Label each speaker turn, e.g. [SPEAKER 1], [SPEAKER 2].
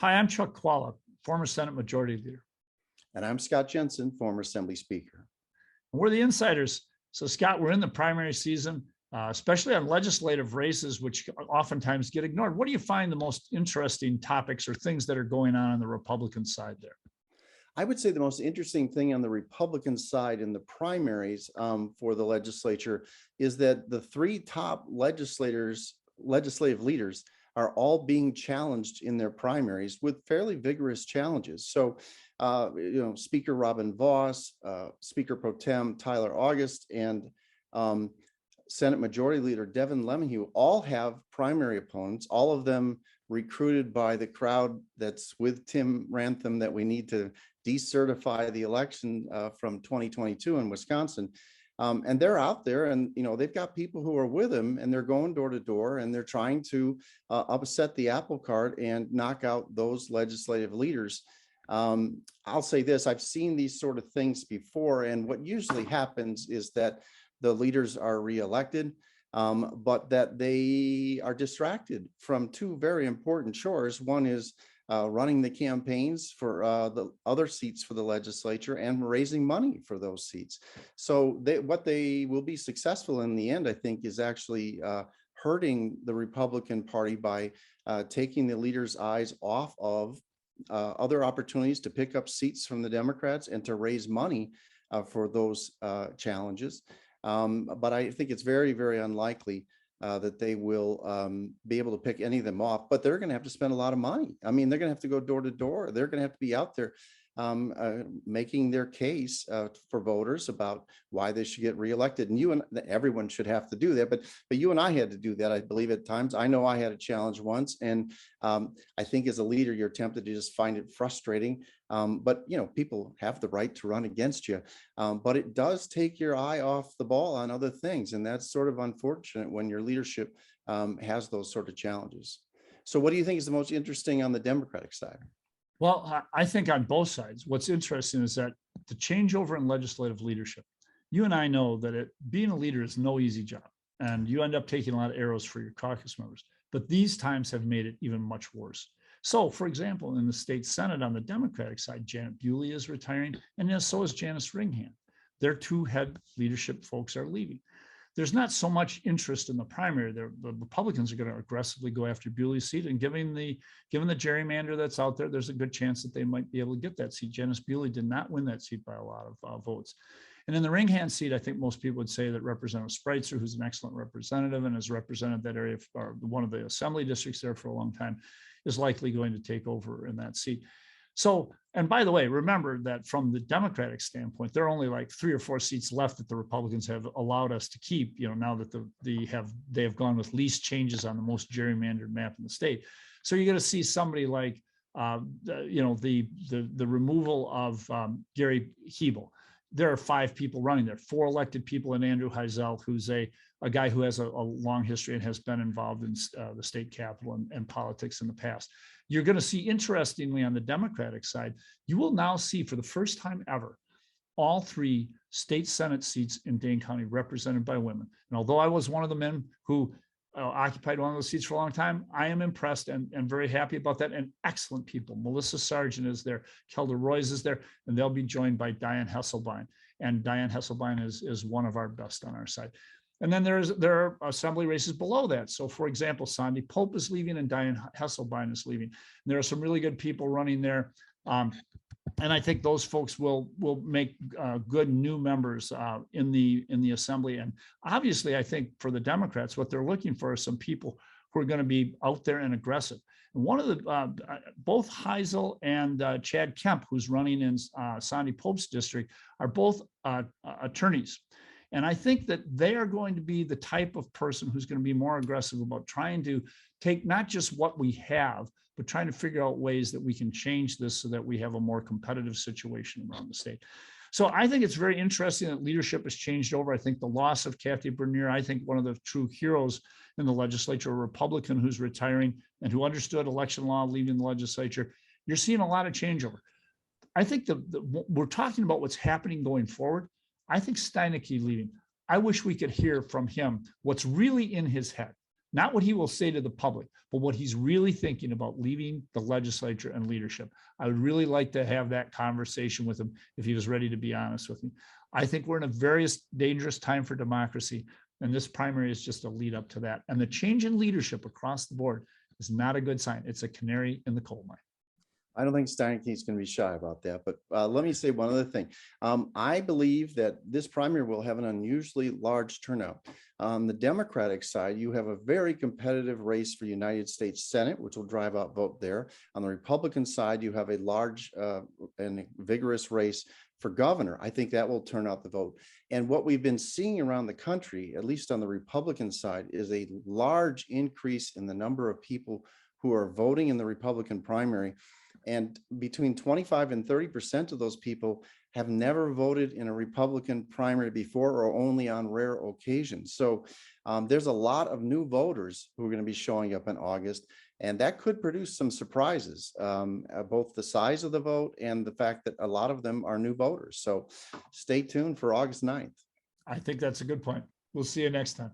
[SPEAKER 1] Hi, I'm Chuck Chvala, former Senate Majority Leader.
[SPEAKER 2] And I'm Scott Jensen, former Assembly Speaker.
[SPEAKER 1] We're the insiders. So, Scott, we're in the primary season, especially on legislative races, which oftentimes get ignored. What do you find the most interesting topics or things that are going on the Republican side there?
[SPEAKER 2] I would say the most interesting thing on the Republican side in the primaries for the legislature is that the three top legislative leaders are all being challenged in their primaries with fairly vigorous challenges. So, Speaker Robin Vos, Speaker Pro Tem Tyler August, and Senate Majority Leader Devin LeMahieu all have primary opponents, all of them recruited by the crowd that's with Tim Rantham that we need to decertify the election from 2022 in Wisconsin. And they're out there and, they've got people who are with them and they're going door to door and they're trying to upset the apple cart and knock out those legislative leaders. I'll say this, I've seen these sort of things before, and what usually happens is that the leaders are reelected, but that they are distracted from two very important chores. One is running the campaigns for the other seats for the legislature and raising money for those seats. So what they will be successful in the end, I think, is actually hurting the Republican Party by taking the leaders' eyes off of other opportunities to pick up seats from the Democrats and to raise money for those challenges. But I think it's very, very unlikely that they will be able to pick any of them off, but they're going to have to spend a lot of money. I mean, they're going to have to go door to door. They're going to have to be out there making their case for voters about why they should get reelected. And everyone should have to do that. But you and I had to do that, I believe, at times. I know I had a challenge once. And I think as a leader, you're tempted to just find it frustrating. But, people have the right to run against you. But it does take your eye off the ball on other things. And that's sort of unfortunate when your leadership has those sort of challenges. So what do you think is the most interesting on the Democratic side?
[SPEAKER 1] Well, I think on both sides, what's interesting is that the changeover in legislative leadership, you and I know that being a leader is no easy job, and you end up taking a lot of arrows for your caucus members. But these times have made it even much worse. So, for example, in the state Senate on the Democratic side, Janet Bewley is retiring, and so is Janice Ringhand. Their two head leadership folks are leaving. There's not so much interest in the primary. The Republicans are going to aggressively go after Bewley's seat, and given the gerrymander that's out there, there's a good chance that they might be able to get that seat. Janice Bewley did not win that seat by a lot of votes. And in the Ringhand seat, I think most people would say that Representative Spreitzer, who's an excellent representative and has represented that area, or one of the assembly districts there for a long time, is likely going to take over in that seat. So, and by the way, remember that from the Democratic standpoint, there are only like 3 or 4 seats left that the Republicans have allowed us to keep, now that they have gone with least changes on the most gerrymandered map in the state. So you're going to see somebody like, the removal of Gary Hebel. There are 5 people running there, 4 elected people, and Andrew Heisel, who's a guy who has a long history and has been involved in the state capitol and politics in the past. You're going to see, interestingly, on the Democratic side, you will now see for the first time ever, all 3 state Senate seats in Dane County represented by women. And although I was one of the men who occupied one of those seats for a long time, I am impressed and very happy about that. And excellent people. Melissa Sargent is there, Kelda Royce is there, and they'll be joined by Diane Hesselbein. And Diane Hesselbein is one of our best on our side. And then there are assembly races below that. So, for example, Sandy Pope is leaving and Diane Hesselbein is leaving. And there are some really good people running there. And I think those folks will make good new members in the assembly. And obviously, I think for the Democrats, what they're looking for are some people who are going to be out there and aggressive. And one of the both Heisel and Chad Kemp, who's running in Sandy Pope's district, are both attorneys. And I think that they are going to be the type of person who's going to be more aggressive about trying to take not just what we have, but trying to figure out ways that we can change this so that we have a more competitive situation around the state. So I think it's very interesting that leadership has changed over. I think the loss of Kathy Bernier, I think one of the true heroes in the legislature, a Republican who's retiring and who understood election law, leaving the legislature. You're seeing a lot of changeover. I think we're talking about what's happening going forward. I think Steineke leaving, I wish we could hear from him what's really in his head. not what he will say to the public, but what he's really thinking about leaving the legislature and leadership. I would really like to have that conversation with him if he was ready to be honest with me. I think we're in a very dangerous time for democracy, and this primary is just a lead up to that. And the change in leadership across the board is not a good sign. It's a canary in the coal mine.
[SPEAKER 2] I don't think Steinke's going to be shy about that. But let me say one other thing. I believe that this primary will have an unusually large turnout. On the Democratic side, you have a very competitive race for United States Senate, which will drive out vote there. On the Republican side, you have a large and vigorous race for governor. I think that will turn out the vote. And what we've been seeing around the country, at least on the Republican side, is a large increase in the number of people who are voting in the Republican primary. And between 25 and 30% of those people have never voted in a Republican primary before or only on rare occasions. So there's a lot of new voters who are going to be showing up in August, and that could produce some surprises, both the size of the vote and the fact that a lot of them are new voters. So stay tuned for August 9th.
[SPEAKER 1] I think that's a good point. We'll see you next time.